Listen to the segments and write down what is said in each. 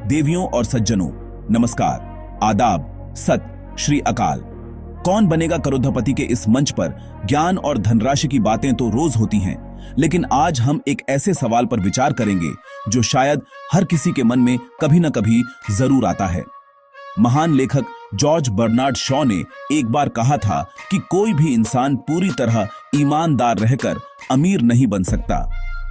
देवियों और सज्जनों, नमस्कार, आदाब, सत श्री अकाल। कौन बनेगा करोड़पति के इस मंच पर ज्ञान और धनराशि की बातें तो रोज होती हैं, लेकिन आज हम एक ऐसे सवाल पर विचार करेंगे जो शायद हर किसी के मन में कभी न कभी जरूर आता है। महान लेखक जॉर्ज बर्नार्ड शॉ ने एक बार कहा था कि कोई भी इंसान पूरी तरह ईमानदार रहकर अमीर नहीं बन सकता।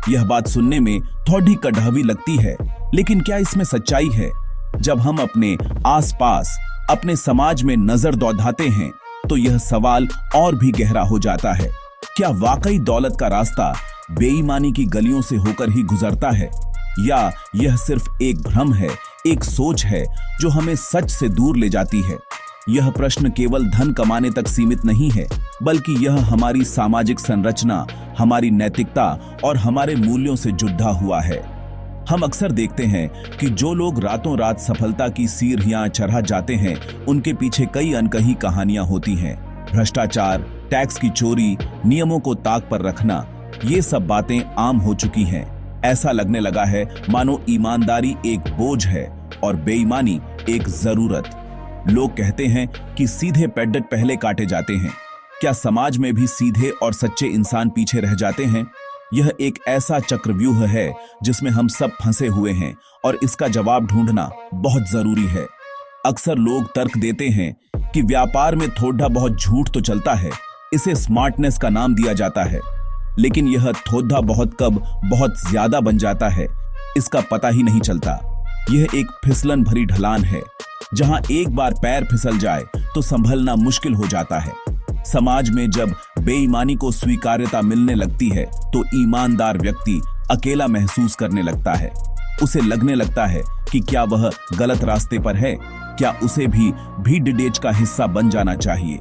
यह बात सुनने में थोड़ी कड़वी लगती है, लेकिन क्या इसमें सच्चाई है? जब हम अपने आसपास, अपने समाज में नजर दौड़ाते हैं तो यह सवाल और भी गहरा हो जाता है। क्या वाकई दौलत का रास्ता बेईमानी की गलियों से होकर ही गुजरता है, या यह सिर्फ एक भ्रम है, एक सोच है जो हमें सच से दूर ले जाती है? यह प्रश्न केवल धन कमाने तक सीमित नहीं है, बल्कि यह हमारी सामाजिक संरचना, हमारी नैतिकता और हमारे मूल्यों से जुड़ा हुआ है। हम अक्सर देखते हैं कि जो लोग रातों रात सफलता की सीढ़ियां चढ़ा जाते हैं, उनके पीछे कई अनकही कहानियां होती हैं। भ्रष्टाचार, टैक्स की चोरी, नियमों को ताक पर रखना, ये सब बातें आम हो चुकी हैं। ऐसा लगने लगा है मानो ईमानदारी एक बोझ है और बेईमानी एक जरूरत। लोग कहते हैं कि सीधे पैड पहले काटे जाते हैं। क्या समाज में भी सीधे और सच्चे इंसान पीछे रह जाते हैं? यह एक ऐसा चक्रव्यूह है जिसमें हम सब फंसे हुए हैं और इसका जवाब ढूंढना बहुत जरूरी है। अक्सर लोग तर्क देते हैं कि व्यापार में थोड़ा बहुत झूठ तो चलता है, इसे स्मार्टनेस का नाम दिया जाता है, लेकिन यह थोड़ा बहुत कब बहुत ज्यादा बन जाता है, इसका पता ही नहीं चलता। यह एक फिसलन भरी ढलान है जहां एक बार पैर फिसल जाए तो संभलना मुश्किल हो जाता है। समाज में जब बेईमानी को स्वीकार्यता मिलने लगती है तो ईमानदार व्यक्ति अकेला महसूस करने लगता है। उसे लगने लगता है कि क्या वह गलत रास्ते पर है, क्या उसे भी भीड़ का हिस्सा बन जाना चाहिए।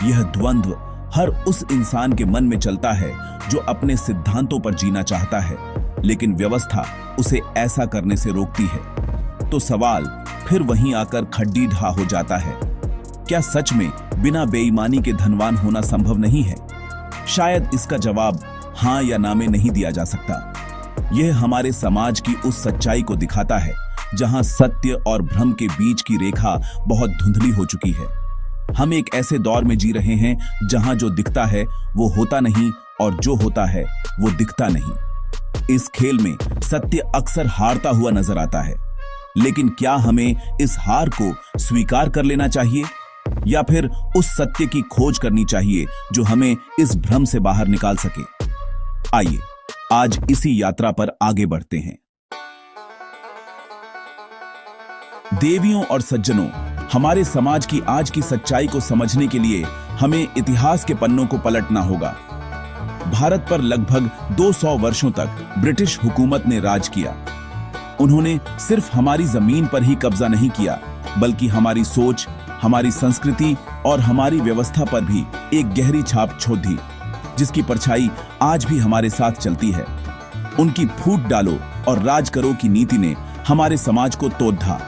यह द्वंद्व हर उस इंसान के मन में चलता है जो अपने सिद्धांतों पर जीना चाहता है, लेकिन व्यवस्था उसे ऐसा करने से रोकती है। तो सवाल फिर वहीं आकर खड्डी ढा हो जाता है। क्या सच में बिना बेईमानी के धनवान होना संभव नहीं है? शायद इसका जवाब हां या ना में नहीं दिया जा सकता। यह हमारे समाज की उस सच्चाई को दिखाता है जहां सत्य और भ्रम के बीच की रेखा बहुत धुंधली हो चुकी है। हम एक ऐसे दौर में जी रहे हैं जहां जो दिखता है वो होता नहीं और जो होता है वो दिखता नहीं। इस खेल में सत्य अक्सर हारता हुआ नजर आता है, लेकिन क्या हमें इस हार को स्वीकार कर लेना चाहिए या फिर उस सत्य की खोज करनी चाहिए जो हमें इस भ्रम से बाहर निकाल सके? आइए आज इसी यात्रा पर आगे बढ़ते हैं। देवियों और सज्जनों, हमारे समाज की आज की सच्चाई को समझने के लिए हमें इतिहास के पन्नों को पलटना होगा। भारत पर लगभग 200 वर्षों तक ब्रिटिश हुकूमत ने राज किया। उन्होंने सिर्फ हमारी जमीन पर ही कब्जा नहीं किया, बल्कि हमारी सोच, हमारी संस्कृति और हमारी व्यवस्था पर भी एक गहरी छाप छोड़ दी, जिसकी परछाई आज भी हमारे साथ चलती है। उनकी फूट डालो और राज करो की नीति ने हमारे समाज को तोड़ ढा।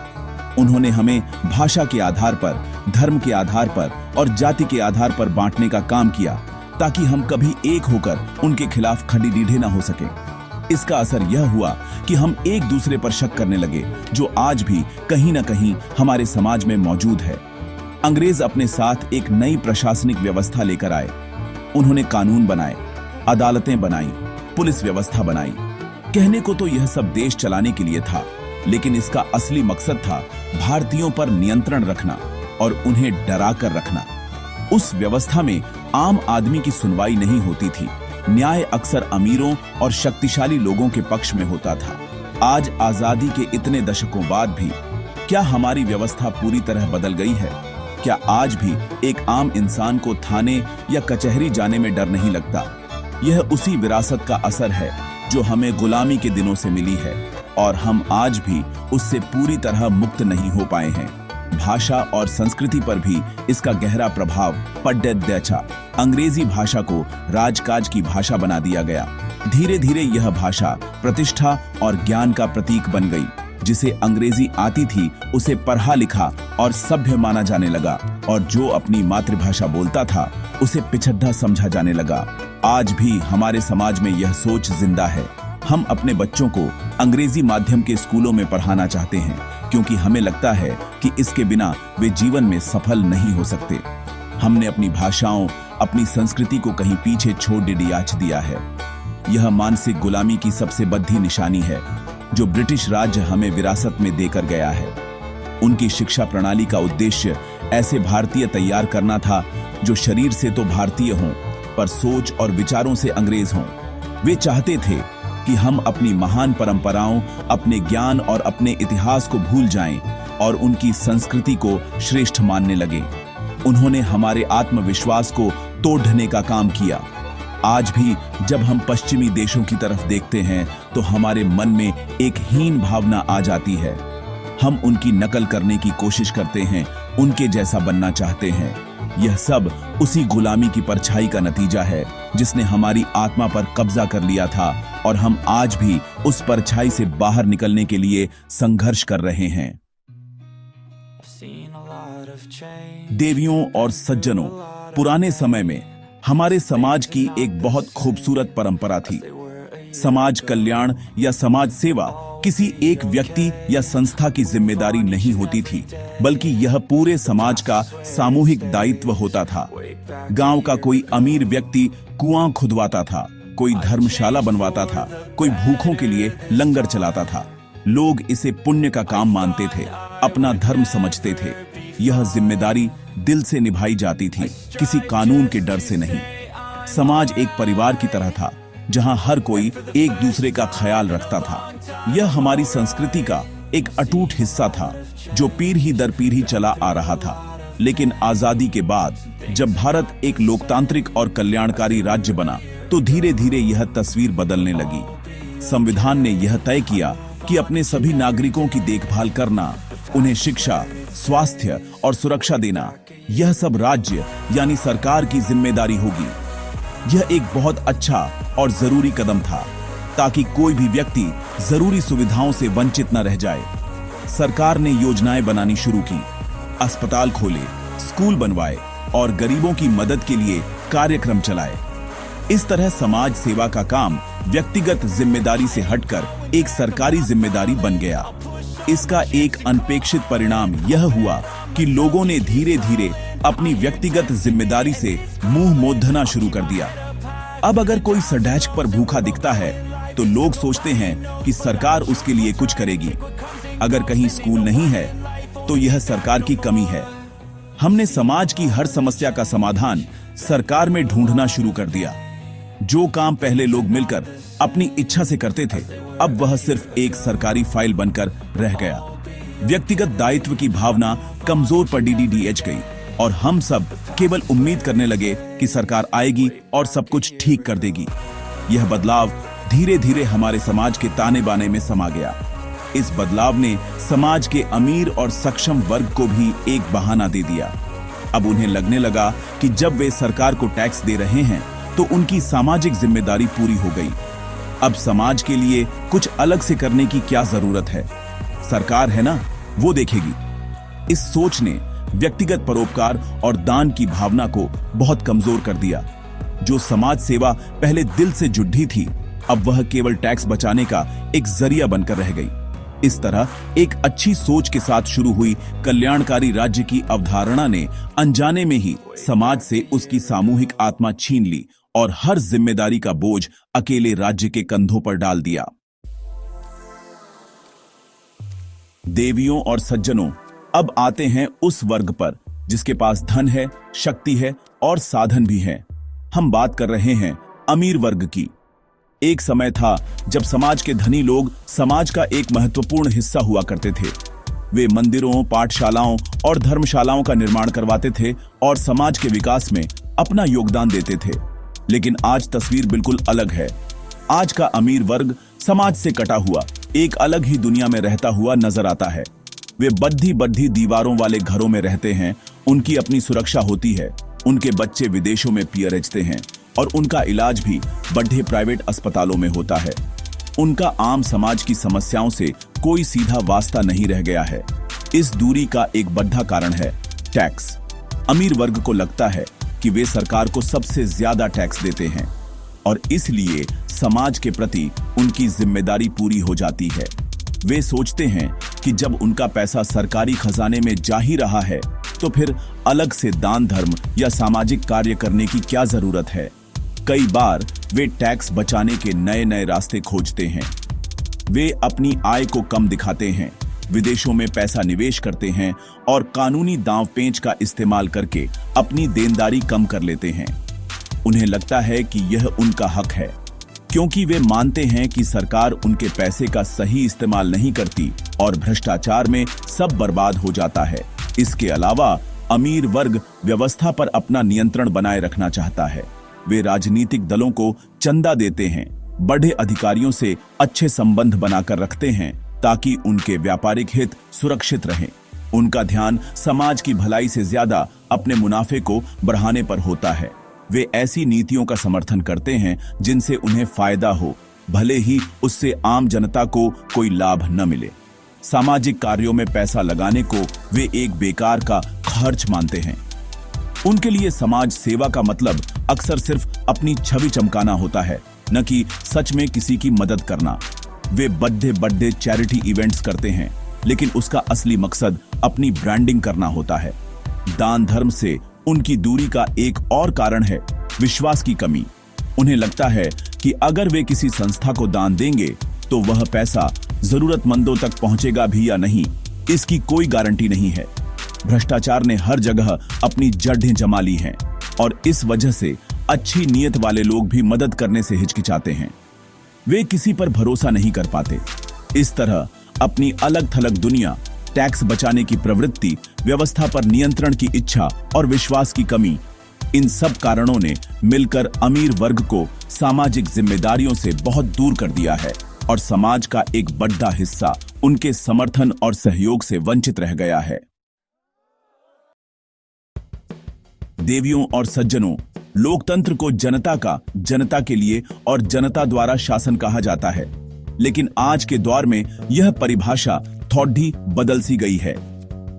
उन्होंने हमें भाषा के आधार पर, धर्म के आधार पर और जाति के आधार पर बांटने का काम किया, ताकि हम कभी एक होकर उनके खिलाफ खड़ी रीढ़े न हो सके। इसका असर यह हुआ कि हम एक दूसरे पर शक करने लगे, जो आज भी कहीं न कहीं हमारे समाज में मौजूद है। अंग्रेज अपने साथ एक नई प्रशासनिक व्यवस्था लेकर आए। उन्होंने कानून बनाए, अदालतें बनाई, पुलिस व्यवस्था बनाई। कहने को तो यह सब देश चलाने के लिए था, लेकिन इसका असली मकसद था भारतीयों पर नियंत्रण रखना और उन्हें डरा कर रखना। उस व्यवस्था में आम आदमी की सुनवाई नहीं होती थी। न्याय अक्सर अमीरों और शक्तिशाली लोगों के पक्ष में होता था। आज आजादी के इतने दशकों बाद भी क्या हमारी व्यवस्था पूरी तरह बदल गई है? क्या आज भी एक आम इंसान को थाने या कचहरी जाने में डर नहीं लगता? यह उसी विरासत का असर है जो हमें गुलामी के दिनों से मिली है, और हम आज भी उससे पूरी तरह मुक्त नहीं हो पाए हैं। भाषा और संस्कृति पर भी इसका गहरा प्रभाव पड़ा। अंग्रेजी भाषा को राजकाज की भाषा बना दिया गया। धीरे धीरे यह भाषा प्रतिष्ठा और ज्ञान का प्रतीक बन गई। जिसे अंग्रेजी आती थी उसे पढ़ा लिखा और सभ्य माना जाने लगा, और जो अपनी मातृभाषा बोलता था उसे पिछड़ा समझा जाने लगा। आज भी हमारे समाज में यह सोच जिंदा है। हम अपने बच्चों को अंग्रेजी माध्यम के स्कूलों में पढ़ाना चाहते हैं, क्योंकि हमें लगता है कि इसके बिना वे जीवन में सफल नहीं हो सकते। हमने अपनी भाषाओं, अपनी संस्कृति को कहीं पीछे छोड़ डिडियाच दिया है। यह मानसिक गुलामी की सबसे बद्धी निशानी है जो ब्रिटिश राज्य हमें विरासत में देकर गया है। उनकी शिक्षा प्रणाली का उद्देश्य ऐसे भारतीय तैयार करना था जो शरीर से तो भारतीय हों पर सोच और विचारों से अंग्रेज हों। वे चाहते थे कि हम अपनी महान परंपराओं, अपने ज्ञान और अपने इतिहास को भूल जाएं और उनकी संस्कृति को श्रेष्ठ मानने लगें। उन्होंने हमारे आत्मविश्वास को तोड़ने का काम किया। आज भी जब हम पश्चिमी देशों की तरफ देखते हैं तो हमारे मन में एक हीन भावना आ जाती है। हम उनकी नकल करने की कोशिश करते हैं, उनके जैसा बनना चाहते हैं। यह सब उसी गुलामी की परछाई का नतीजा है जिसने हमारी आत्मा पर कब्जा कर लिया था और हम आज भी उस परछाई से बाहर निकलने के लिए संघर्ष कर रहे हैं। देवियों और सज्जनों, पुराने समय में हमारे समाज की एक बहुत खूबसूरत परंपरा थी। समाज कल्याण या समाज सेवा किसी एक व्यक्ति या संस्था की जिम्मेदारी नहीं होती थी, बल्कि यह पूरे समाज का सामूहिक दायित्व होता था। गांव का कोई अमीर व्यक्ति कुआं खुदवाता था, कोई धर्मशाला बनवाता था, कोई भूखों के लिए लंगर चलाता था। लोग इसे पुण्य का काम मानते थे, अपना धर्म समझते थे। यह जिम्मेदारी दिल से निभाई जाती थी, किसी कानून के डर से नहीं। समाज एक परिवार की तरह था जहां हर कोई एक दूसरे का ख्याल रखता था। यह हमारी संस्कृति का एक अटूट हिस्सा था जो पीढ़ी दर पीढ़ी चला आ रहा था। लेकिन आजादी के बाद जब भारत एक लोकतांत्रिक और कल्याणकारी राज्य बना तो धीरे धीरे यह तस्वीर बदलने लगी। संविधान ने यह तय किया कि अपने सभी नागरिकों की देखभाल करना, उन्हें शिक्षा, स्वास्थ्य और सुरक्षा देना, यह सब राज्य यानी सरकार की जिम्मेदारी होगी। यह एक बहुत अच्छा और जरूरी कदम था ताकि कोई भी व्यक्ति जरूरी सुविधाओं से वंचित न रह जाए। सरकार ने योजनाएं बनानी शुरू की, अस्पताल खोले, स्कूल बनवाए और गरीबों की मदद के लिए कार्यक्रम चलाए। इस तरह समाज सेवा का काम व्यक्तिगत जिम्मेदारी से हटकर एक सरकारी जिम्मेदारी बन गया। इसका एक अनपेक्षित परिणाम यह हुआ कि लोगों ने धीरे धीरे अपनी व्यक्तिगत जिम्मेदारी से मुंह मोड़ना शुरू कर दिया। अब अगर कोई सड़क पर भूखा दिखता है तो लोग सोचते हैं कि सरकार उसके लिए कुछ करेगी। अगर कहीं स्कूल नहीं है तो यह सरकार की कमी है। हमने समाज की हर समस्या का समाधान सरकार में ढूंढना शुरू कर दिया। जो काम पहले लोग मिलकर अपनी इच्छा से करते थे, अब वह सिर्फ एक सरकारी फाइल बनकर रह गया। व्यक्तिगत दायित्व की भावना कमजोर पड़ डीडीएच गई और हम सब केवल उम्मीद करने लगे कि सरकार आएगी और सब कुछ ठीक कर देगी। यह बदलाव धीरे धीरे हमारे समाज के ताने बाने में समा गया। इस बदलाव ने समाज के अमीर और सक्षम वर्ग को भी एक बहाना दे दिया। अब उन्हें लगने लगा कि जब वे सरकार को टैक्स दे रहे हैं तो उनकी सामाजिक जिम्मेदारी पूरी हो गई। अब समाज के लिए कुछ अलग से करने की क्या जरूरत है, सरकार है ना, वो देखेगी। इस सोच ने व्यक्तिगत परोपकार और दान की भावना को बहुत कमजोर कर दिया। जो समाज सेवा पहले दिल से जुड़ी थी, अब वह केवल टैक्स बचाने का एक जरिया बनकर रह गई। इस तरह एक अच्छी सोच के साथ शुरू हुई कल्याणकारी राज्य की अवधारणा ने अनजाने में ही समाज से उसकी सामूहिक आत्मा छीन ली और हर जिम्मेदारी का बोझ अकेले राज्य के कंधों पर डाल दिया। देवियों और सज्जनों, अब आते हैं उस वर्ग पर जिसके पास धन है, शक्ति है और साधन भी है। हम बात कर रहे हैं अमीर वर्ग की। एक समय था जब समाज के धनी लोग समाज का एक महत्वपूर्ण हिस्सा हुआ करते थे। वे मंदिरों, पाठशालाओं और धर्मशालाओं का निर्माण करवाते थे और समाज के विकास में अपना योगदान देते थे। लेकिन आज तस्वीर बिल्कुल अलग है। आज का अमीर वर्ग समाज से कटा हुआ एक अलग ही दुनिया में रहता हुआ नजर आता है। वे बद्धी बद्धी दीवारों वाले घरों में रहते हैं, उनकी अपनी सुरक्षा होती है, उनके बच्चे विदेशों में पीएचडी हैं और उनका इलाज भी बड़े प्राइवेट अस्पतालों में होता है। उनका आम समाज की समस्याओं से कोई सीधा वास्ता नहीं रह गया है। इस दूरी का एक बड़ा कारण है टैक्स। अमीर वर्ग को लगता है कि वे सरकार को सबसे ज्यादा टैक्स देते हैं और इसलिए समाज के प्रति उनकी जिम्मेदारी पूरी हो जाती है। वे सोचते हैं कि जब उनका पैसा सरकारी खजाने में जा ही रहा है तो फिर अलग से दान धर्म या सामाजिक कार्य करने की क्या जरूरत है। कई बार वे टैक्स बचाने के नए नए रास्ते खोजते हैं। वे अपनी आय को कम दिखाते हैं, विदेशों में पैसा निवेश करते हैं और कानूनी दांव पेंच का इस्तेमाल करके अपनी देनदारी कम कर लेते हैं। उन्हें लगता है कि यह उनका हक है, क्योंकि वे मानते हैं कि सरकार उनके पैसे का सही इस्तेमाल नहीं करती और भ्रष्टाचार में सब बर्बाद हो जाता है। इसके अलावा अमीर वर्ग व्यवस्था पर अपना नियंत्रण बनाए रखना चाहता है। वे राजनीतिक दलों को चंदा देते हैं, बड़े अधिकारियों से अच्छे संबंध बनाकर रखते हैं ताकि उनके व्यापारिक हित सुरक्षित रहें। उनका ध्यान समाज की भलाई से ज्यादा अपने मुनाफे को बढ़ाने पर होता है। वे ऐसी नीतियों का समर्थन करते हैं जिनसे उन्हें फायदा हो, भले ही उससे आम जनता को कोई लाभ न मिले। सामाजिक कार्यों में पैसा लगाने को वे एक बेकार का खर्च मानते हैं। उनके लिए समाज सेवा का मतलब अक्सर सिर्फ अपनी छवि चमकाना होता है, न कि सच में किसी की मदद करना। वे बड़े बड़े चैरिटी इवेंट्स करते हैं, लेकिन उसका असली मकसद अपनी ब्रांडिंग करना होता है। दान धर्म से उनकी दूरी का एक और कारण है विश्वास की कमी। उन्हें लगता है कि अगर वे किसी संस्था को दान देंगे तो वह पैसा जरूरतमंदों तक पहुंचेगा भी या नहीं, इसकी कोई गारंटी नहीं है। भ्रष्टाचार ने हर जगह अपनी जड़ें जमा ली हैं और इस वजह से अच्छी नीयत वाले लोग भी मदद करने से हिचकिचाते हैं। वे किसी पर भरोसा नहीं कर पाते। इस तरह अपनी अलग थलग दुनिया, टैक्स बचाने की प्रवृत्ति, व्यवस्था पर नियंत्रण की इच्छा और विश्वास की कमी, इन सब कारणों ने मिलकर अमीर वर्ग को सामाजिक जिम्मेदारियों से बहुत दूर कर दिया है और समाज का एक बड़ा हिस्सा उनके समर्थन और सहयोग से वंचित रह गया है। देवियों और सज्जनों, लोकतंत्र को जनता का, जनता के लिए और जनता द्वारा शासन कहा जाता है, लेकिन आज के दौर में यह परिभाषा थोड़ी बदल सी गई है।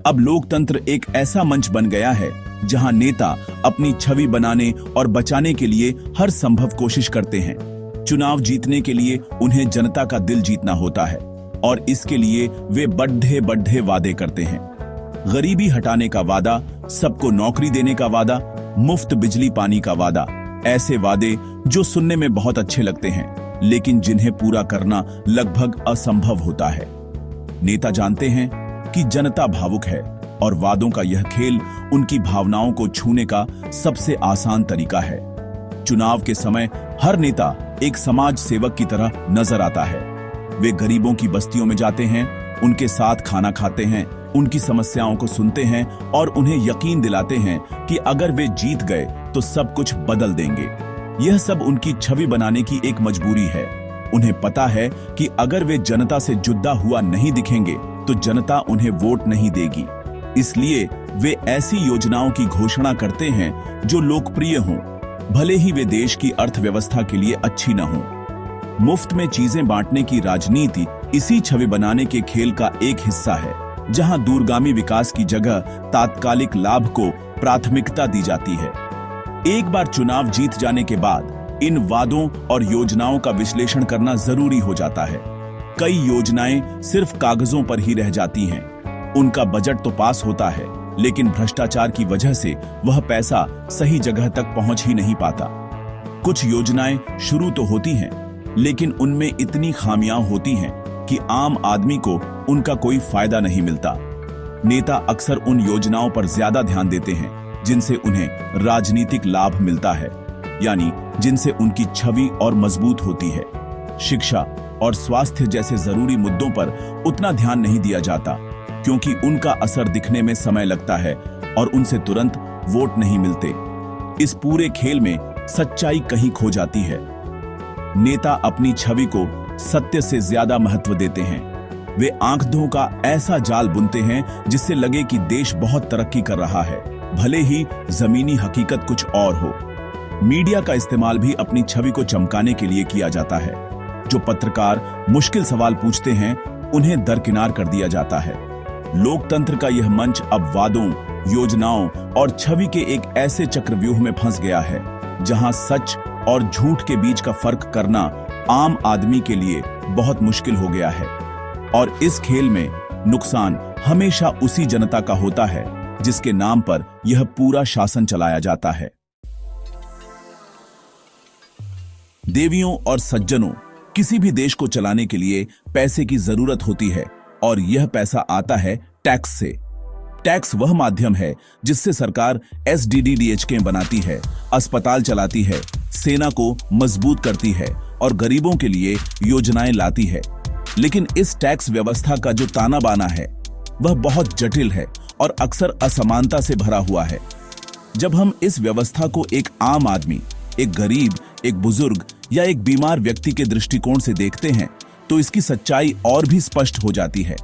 अब लोकतंत्र एक ऐसा मंच बन गया है जहां नेता अपनी छवि बनाने और बचाने के लिए हर संभव कोशिश करते हैं। चुनाव जीतने के लिए उन्हें जनता का दिल जीतना होता है और इसके लिए वे बड़े बड़े वादे करते हैं। गरीबी हटाने का वादा, सबको नौकरी देने का वादा, मुफ्त बिजली पानी का वादा, ऐसे वादे जो सुनने में बहुत अच्छे लगते हैं लेकिन जिन्हें पूरा करना लगभग असंभव होता है। नेता जानते हैं कि जनता भावुक है और वादों का यह खेल उनकी भावनाओं को छूने का सबसे आसान तरीका है। चुनाव के समय हर नेता एक समाज सेवक की तरह नजर आता है। वे गरीबों की बस्तियों में जाते हैं, उनके साथ खाना खाते हैं, उनकी समस्याओं को सुनते हैं और उन्हें यकीन दिलाते हैं कि अगर वे जीत गए तो सब कुछ बदल देंगे। यह सब उनकी छवि बनाने की एक मजबूरी है। उन्हें पता है कि अगर वे जनता से जुदा हुआ नहीं दिखेंगे तो जनता उन्हें वोट नहीं देगी। इसलिए वे ऐसी योजनाओं की घोषणा करते हैं जो लोकप्रिय हों, भले ही वे देश की अर्थव्यवस्था के लिए अच्छी न हों। मुफ्त में चीजें बांटने की राजनीति इसी छवि बनाने के खेल का एक हिस्सा है, जहां दूरगामी विकास की जगह तात्कालिक लाभ को प्राथमिकता दी जाती है। एक बार चुनाव जीत जाने के बाद इन वादों और योजनाओं का विश्लेषण करना जरूरी हो जाता है। कई योजनाएं सिर्फ कागजों पर ही रह जाती हैं। उनका बजट तो पास होता है, लेकिन भ्रष्टाचार की वजह से वह पैसा सही जगह तक पहुंच ही नहीं पाता। कुछ योजनाएं शुरू तो होती हैं, लेकिन उनमें इतनी खामियां होती हैं कि आम आदमी को उनका कोई फायदा नहीं मिलता। नेता अक्सर उन योजनाओं पर ज्यादा ध्यान देते हैं जिनसे उन्हें राजनीतिक लाभ मिलता है, यानी जिनसे उनकी छवि और मजबूत होती है। शिक्षा और स्वास्थ्य जैसे जरूरी मुद्दों पर उतना ध्यान नहीं दिया जाता, क्योंकि उनका असर दिखने में समय लगता है और उनसे तुरंत वोट नहीं मिलते। इस पूरे खेल में सच्चाई कहीं खो जाती है। नेता अपनी छवि को सत्य से ज्यादा महत्व देते हैं। वे आंकड़ों का ऐसा जाल बुनते हैं जिससे लगे कि देश बहुत तरक्की कर रहा है, भले ही जमीनी हकीकत कुछ और हो। मीडिया का इस्तेमाल भी अपनी छवि को चमकाने के लिए किया जाता है। जो पत्रकार मुश्किल सवाल पूछते हैं, उन्हें दरकिनार कर दिया जाता है। लोकतंत्र का यह मंच अब वादों, योजनाओं और छवि के एक ऐसे चक्रव्यूह में फंस गया है जहां सच और झूठ के बीच का फर्क करना आम आदमी के लिए बहुत मुश्किल हो गया है। और इस खेल में नुकसान हमेशा उसी जनता का होता है जिसके नाम पर यह पूरा शासन चलाया जाता है। देवियों और सज्जनों, किसी भी देश को चलाने के लिए पैसे की जरूरत होती है और यह पैसा आता है टैक्स से। टैक्स वह माध्यम है जिससे सरकार SDDDHK बनाती है, अस्पताल चलाती है, सेना को मजबूत करती है और गरीबों के लिए योजनाएं लाती है। लेकिन इस टैक्स व्यवस्था का जो ताना बाना है वह बहुत जटिल है और अक्सर असमानता से भरा हुआ है। जब हम इस व्यवस्था को एक आम आदमी, एक गरीब, एक बुजुर्ग या एक बीमार व्यक्ति के दृष्टिकोण से देखते हैं तो इसकी सच्चाई और भी स्पष्ट हो जाती है।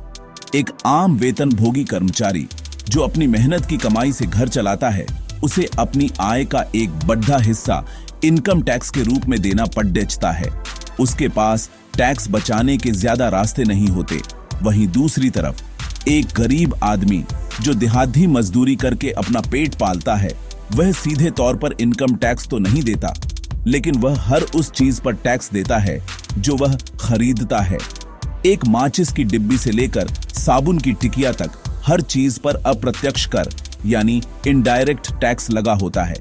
एक आम वेतनभोगी कर्मचारी जो अपनी मेहनत की कमाई से घर चलाता है, उसे अपनी आय का एक बड़ा हिस्सा इनकम टैक्स के रूप में देना पड़ता है। उसके पास टैक्स बचाने के ज्यादा रास्ते नहीं होते। वहीं दूसरी तरफ एक गरीब आदमी जो देहाती मजदूरी करके अपना पेट पालता है, वह सीधे तौर पर इनकम टैक्स तो नहीं देता, लेकिन वह हर उस चीज पर टैक्स देता है जो वह खरीदता है। एक माचिस की डिब्बी से लेकर साबुन की टिकिया तक हर चीज पर अप्रत्यक्ष कर यानी इनडायरेक्ट टैक्स लगा होता है।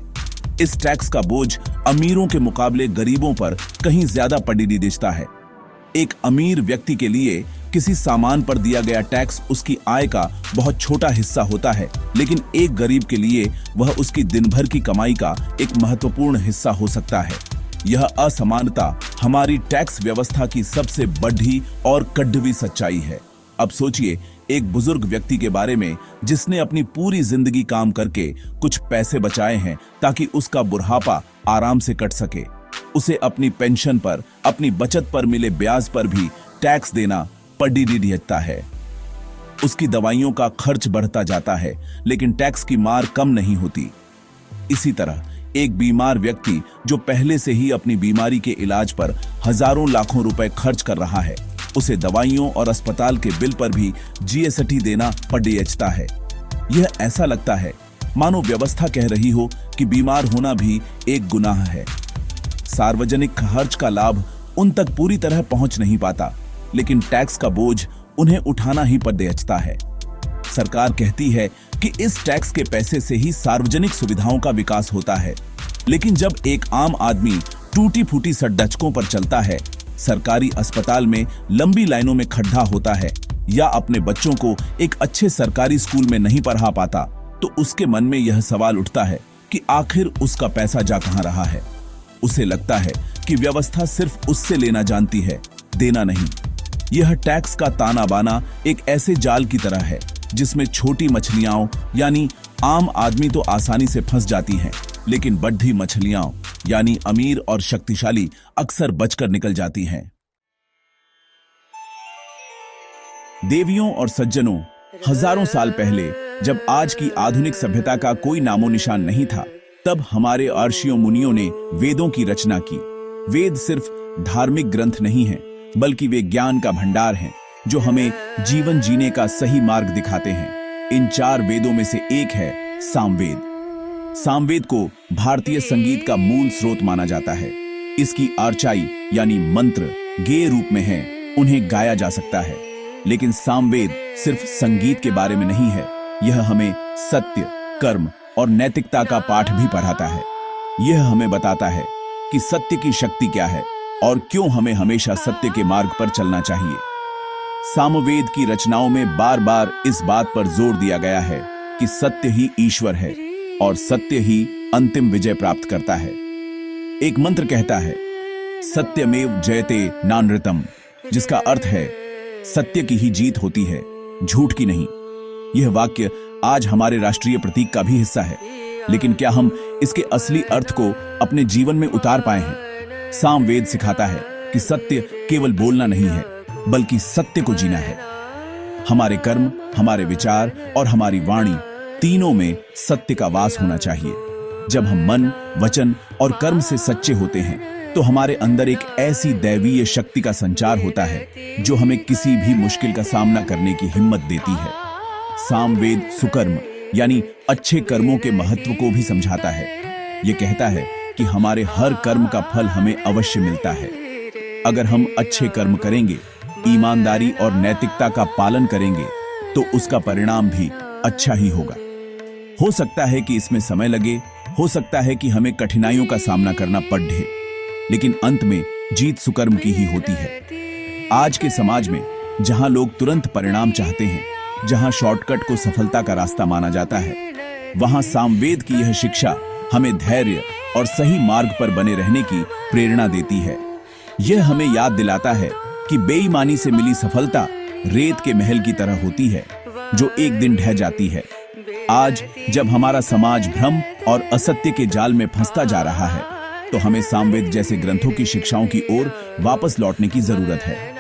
इस टैक्स का बोझ अमीरों के मुकाबले गरीबों पर कहीं ज्यादा पड़ी दिखता है। एक अमीर व्यक्ति के लिए किसी सामान पर दिया गया टैक्स उसकी आय का बहुत छोटा हिस्सा होता है, लेकिन एक गरीब के लिए वह उसकी दिन भर की कमाई का एक महत्वपूर्ण हिस्सा हो सकता है। यह असमानता हमारी टैक्स व्यवस्था की सबसे बड़ी और कड़वी सच्चाई है। अब सोचिए एक बुजुर्ग व्यक्ति के बारे में जिसने अपनी पूरी जिंदगी काम करके कुछ पैसे बचाए हैं ताकि उसका बुढ़ापा आराम से कट सके। उसे अपनी पेंशन पर, अपनी बचत पर मिले ब्याज पर भी टैक्स देना पड़ता है। उसकी दवाइयों का खर्च बढ़ता जाता है, लेकिन टैक्स की मार कम नहीं होती। इसी तरह एक बीमार व्यक्ति जो पहले से ही अपनी बीमारी के इलाज पर हजारों लाखों रुपए खर्च कर रहा है, उसे दवाइयों और अस्पताल के बिल पर भी GST देना पड़ता है। यह ऐसा लगता है मानो व्यवस्था कह रही हो कि बीमार होना भी एक गुनाह है। सार्वजनिक खर्च का लाभ उन तक पूरी तरह पहुंच नहीं पाता, लेकिन टैक्स का बोझ उन्हें उठाना ही पड़ता है। सरकार कहती है कि इस टैक्स के पैसे से ही सार्वजनिक सुविधाओं का विकास होता है, लेकिन जब एक आम आदमी टूटी फूटी सड़कों पर चलता है, सरकारी अस्पताल में लंबी लाइनों में खड़ा होता है या अपने बच्चों को एक अच्छे सरकारी स्कूल में नहीं पढ़ा पाता, तो उसके मन में यह सवाल उठता है कि आखिर उसका पैसा जा कहां रहा है। उसे लगता है कि व्यवस्था सिर्फ उससे लेना जानती है, देना नहीं। यह टैक्स का ताना बाना एक ऐसे जाल की तरह है जिसमें छोटी मछलियां यानी आम आदमी तो आसानी से फंस जाती हैं, लेकिन बड़ी मछलियां यानी अमीर और शक्तिशाली अक्सर बचकर निकल जाती हैं। देवियों और सज्जनों, हजारों साल पहले जब आज की आधुनिक सभ्यता का कोई नामो निशान नहीं था, तब हमारे ऋषियों मुनियों ने वेदों की रचना की। वेद सिर्फ धार्मिक ग्रंथ नहीं है, बल्कि वे ज्ञान का भंडार हैं जो हमें जीवन जीने का सही मार्ग दिखाते हैं। इन 4 वेदों में से एक है सामवेद। सामवेद को भारतीय संगीत का मूल स्रोत माना जाता है। इसकी अर्चाई यानी मंत्र गेय रूप में है, उन्हें गाया जा सकता है। लेकिन सामवेद सिर्फ संगीत के बारे में नहीं है, यह हमें सत्य, कर्म और नैतिकता का पाठ भी पढ़ाता है। यह हमें बताता है कि सत्य की शक्ति क्या है और क्यों हमें हमेशा सत्य के मार्ग पर चलना चाहिए। सामवेद की रचनाओं में बार बार इस बात पर जोर दिया गया है कि सत्य ही ईश्वर है और सत्य ही अंतिम विजय प्राप्त करता है। एक मंत्र कहता है, सत्यमेव जयते नानृतम, जिसका अर्थ है सत्य की ही जीत होती है, झूठ की नहीं। यह वाक्य आज हमारे राष्ट्रीय प्रतीक का भी हिस्सा है, लेकिन क्या हम इसके असली अर्थ को अपने जीवन में उतार पाए हैं? सामवेद सिखाता है कि सत्य केवल बोलना नहीं है, बल्कि सत्य को जीना है। हमारे कर्म, हमारे विचार और हमारी वाणी तीनों में सत्य का वास होना चाहिए। जब हम मन, वचन और कर्म से सच्चे होते हैं, तो हमारे अंदर एक ऐसी दैवीय शक्ति का संचार होता है जो हमें किसी भी मुश्किल का सामना करने की हिम्मत देती है। सामवेद सुकर्म यानी अच्छे कर्मों के महत्व को भी समझाता है। यह कहता है कि हमारे हर कर्म का फल हमें अवश्य मिलता है। अगर हम अच्छे कर्म करेंगे, ईमानदारी और नैतिकता का पालन करेंगे, तो उसका परिणाम भी अच्छा ही होगा। हो सकता है कि इसमें समय लगे, हो सकता है कि हमें कठिनाइयों का सामना करना पड़े, लेकिन अंत में जीत सुकर्म की ही होती है। आज के समाज में जहां लोग तुरंत परिणाम चाहते हैं, जहां शॉर्टकट को सफलता का रास्ता माना जाता है, वहां सामवेद की यह शिक्षा हमें धैर्य और सही मार्ग पर बने रहने की प्रेरणा देती है। यह हमें याद दिलाता है कि बेईमानी से मिली सफलता रेत के महल की तरह होती है, जो एक दिन ढह जाती है। आज जब हमारा समाज भ्रम और असत्य के जाल में फंसता जा रहा है, तो हमें सामवेद जैसे ग्रंथों की शिक्षाओं की ओर वापस लौटने की जरूरत है।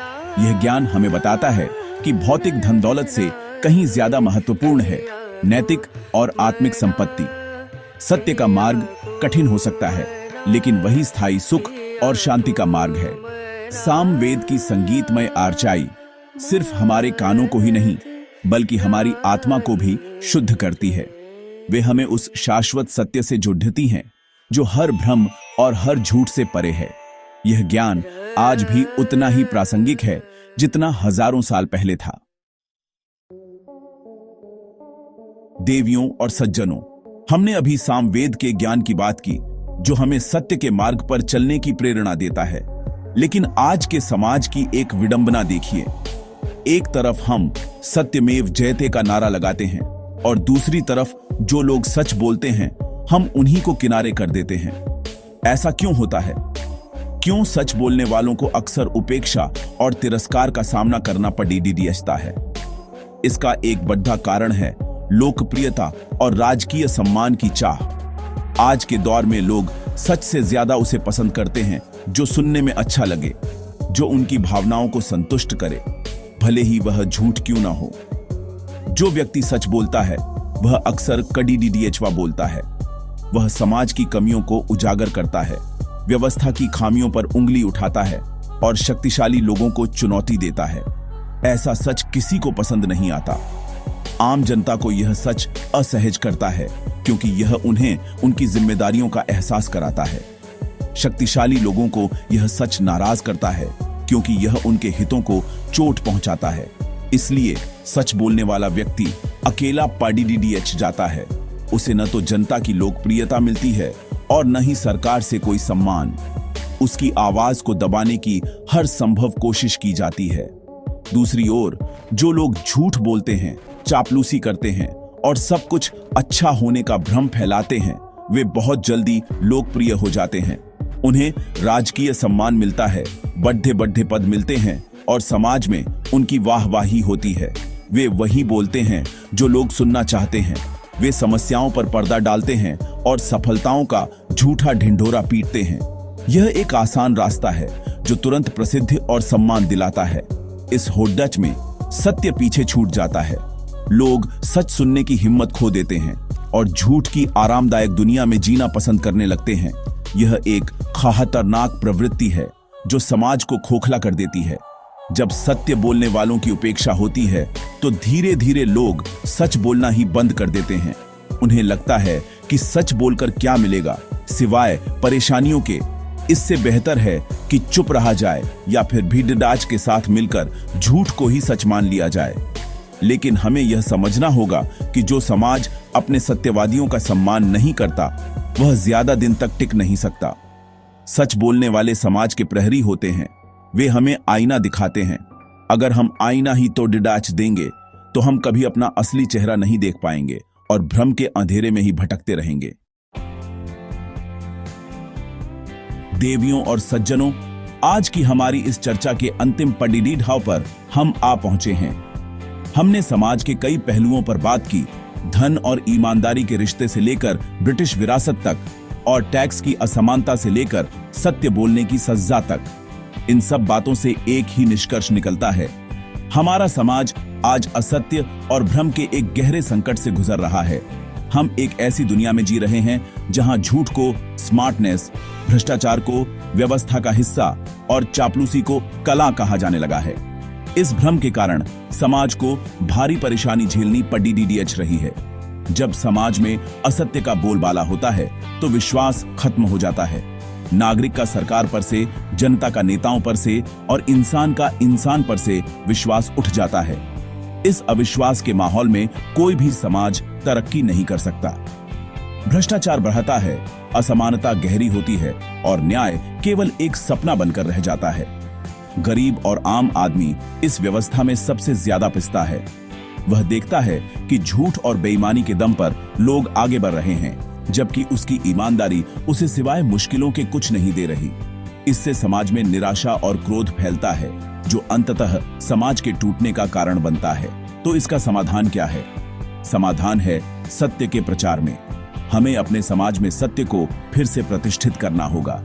यह ज्ञान हमें बताता है कि भौतिक धन दौलत से कहीं ज्यादा महत्वपूर्ण है नैतिक और आत्मिक संपत्ति। सत्य का मार्ग कठिन हो सकता है, लेकिन वही स्थायी सुख और शांति का मार्ग है। सामवेद की संगीतमय आरचाई सिर्फ हमारे कानों को ही नहीं, बल्कि हमारी आत्मा को भी शुद्ध करती है। वे हमें उस शाश्वत सत्य से जोड़ती हैं, जो हर भ्रम और हर झूठ से परे है। यह ज्ञान आज भी उतना ही प्रासंगिक है जितना हजारों साल पहले था। देवियों और सज्जनों, हमने अभी सामवेद के ज्ञान की बात की, जो हमें सत्य के मार्ग पर चलने की प्रेरणा देता है। लेकिन आज के समाज की एक विडंबना देखिए। एक तरफ हम सत्यमेव जयते का नारा लगाते हैं, और दूसरी तरफ जो लोग सच बोलते हैं, हम उन्हीं को किनारे कर देते हैं। ऐसा क्यों होता है? क्यों सच बोलने वालों को अक्सर उपेक्षा और तिरस्कार का सामना करना पड़ता है? इसका एक बड़ा कारण है लोकप्रियता और राजकीय सम्मान की चाह। आज के दौर में लोग सच से ज्यादा उसे पसंद करते हैं जो सुनने में अच्छा लगे, जो उनकी भावनाओं को संतुष्ट करे, भले ही वह झूठ क्यों ना हो। जो व्यक्ति सच बोलता है वह अक्सर कड़ीडीडीएचवा बोलता है। वह समाज की कमियों को उजागर करता है, व्यवस्था की खामियों पर उंगली उठाता है और शक्तिशाली लोगों को चुनौती देता है। ऐसा सच किसी को पसंद नहीं आता। आम जनता को यह सच असहज करता है, क्योंकि यह उन्हें उनकी जिम्मेदारियों का एहसास कराता है। शक्तिशाली लोगों को यह सच नाराज करता है, क्योंकि यह उनके हितों को चोट पहुंचाता है। इसलिए सच बोलने वाला व्यक्ति अकेला पड़ीडीडीएच जाता है। उसे न तो जनता की लोकप्रियता मिलती है और न ही सरकार से कोई सम्मान। उसकी आवाज को दबाने की हर संभव कोशिश की जाती है। दूसरी ओर जो लोग झूठ बोलते हैं, चापलूसी करते हैं और सब कुछ अच्छा होने का भ्रम फैलाते हैं, वे बहुत जल्दी लोकप्रिय हो जाते हैं। उन्हें राजकीय सम्मान मिलता है, बड़े बड़े पद मिलते हैं और समाज में उनकी वाहवाही होती है। वे वही बोलते हैं जो लोग सुनना चाहते हैं। वे समस्याओं पर पर्दा डालते हैं और सफलताओं का झूठा ढिंढोरा पीटते हैं। यह एक आसान रास्ता है जो तुरंत प्रसिद्धि और सम्मान दिलाता है। इस होड़दच में सत्य पीछे छूट जाता है। लोग सच सुनने की हिम्मत खो देते हैं और झूठ की आरामदायक दुनिया में जीना पसंद करने लगते हैं। यह एक खतरनाक प्रवृत्ति है जो समाज को खोखला कर देती है। जब सत्य बोलने वालों की उपेक्षा होती है, तो धीरे धीरे लोग सच बोलना ही बंद कर देते हैं। उन्हें लगता है कि सच बोलकर क्या मिलेगा सिवाय परेशानियों के। इससे बेहतर है कि चुप रहा जाए या फिर भीड़डाच के साथ मिलकर झूठ को ही सच मान लिया जाए। लेकिन हमें यह समझना होगा कि जो समाज अपने सत्यवादियों का सम्मान नहीं करता, वह ज्यादा दिन तक टिक नहीं सकता। सच बोलने वाले समाज के प्रहरी होते हैं। वे हमें आईना दिखाते हैं। अगर हम आईना ही तो डिडाच देंगे, तो हम कभी अपना असली चेहरा नहीं देख पाएंगे और भ्रम के अंधेरे में ही भटकते रहेंगे। देवियों और सज्जनों, आज की हमारी इस चर्चा के अंतिम पड़ीडी ढाव पर हम आ पहुंचे हैं। हमने समाज के कई पहलुओं पर बात की, धन और ईमानदारी के रिश्ते से लेकर ब्रिटिश विरासत तक, और टैक्स की असमानता से लेकर सत्य बोलने की सजा तक। इन सब बातों से एक ही निष्कर्ष निकलता है, हमारा समाज आज असत्य और भ्रम के एक गहरे संकट से गुजर रहा है। हम एक ऐसी दुनिया में जी रहे हैं जहां झूठ को स्मार्टनेस, भ्रष्टाचार को व्यवस्था का हिस्सा और चापलूसी को कला कहा जाने लगा है। इस भ्रम के कारण समाज को भारी परेशानी झेलनी पड़ीडीएच रही है। जब समाज में असत्य का बोलबाला होता है, तो विश्वास खत्म हो जाता है। नागरिक का सरकार पर से, जनता का नेताओं पर से और इंसान का इंसान पर से विश्वास उठ जाता है। इस अविश्वास के माहौल में कोई भी समाज तरक्की नहीं कर सकता। भ्रष्टाचार बढ़ता है, असमानता गहरी होती है और न्याय केवल एक सपना बनकर रह जाता है। गरीब और आम आदमी इस व्यवस्था में सबसे ज्यादा पिसता है। वह देखता है कि झूठ और बेईमानी के दम पर लोग आगे बढ़ रहे हैं, जबकि उसकी ईमानदारी उसे सिवाय मुश्किलों के कुछ नहीं दे रही। इससे समाज में निराशा और क्रोध फैलता है, जो अंततः समाज के टूटने का कारण बनता है। तो इसका समाधान क्या है? समाधान है सत्य के प्रचार में। हमें अपने समाज में सत्य को फिर से प्रतिष्ठित करना होगा।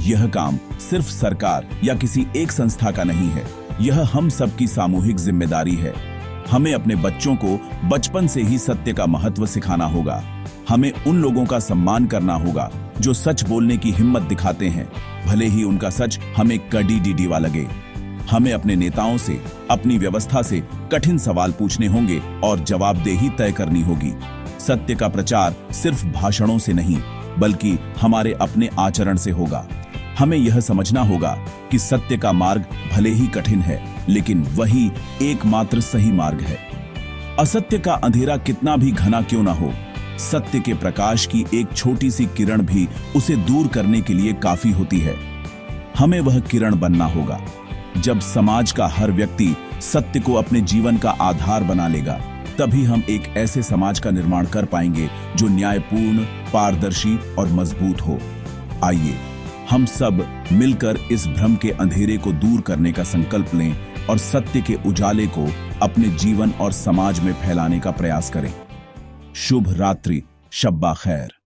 यह काम सिर्फ सरकार या किसी एक संस्था का नहीं है, यह हम सबकी सामूहिक जिम्मेदारी है। हमें अपने बच्चों को बचपन से ही सत्य का महत्व सिखाना होगा। हमें उन लोगों का सम्मान करना होगा जो सच बोलने की हिम्मत दिखाते हैं, भले ही उनका सच हमें कड़ी डीडीवा लगे। हमें अपने नेताओं से, अपनी व्यवस्था से कठिन सवाल पूछने होंगे और जवाबदेही तय करनी होगी। सत्य का प्रचार सिर्फ भाषणों से नहीं, बल्कि हमारे अपने आचरण से होगा। हमें यह समझना होगा कि सत्य का मार्ग भले ही कठिन है, लेकिन वही एकमात्र सही मार्ग है। असत्य का अंधेरा कितना भी घना क्यों ना हो, सत्य के प्रकाश की एक छोटी सी किरण भी उसे दूर करने के लिए काफी होती है। हमें वह किरण बनना होगा। जब समाज का हर व्यक्ति सत्य को अपने जीवन का आधार बना लेगा, तभी हम एक ऐसे समाज का निर्माण कर पाएंगे जो न्यायपूर्ण, पारदर्शी और मजबूत हो। आइए हम सब मिलकर इस भ्रम के अंधेरे को दूर करने का संकल्प लें और सत्य के उजाले को अपने जीवन और समाज में फैलाने का प्रयास करें। शुभ रात्रि, शब्बा खैर।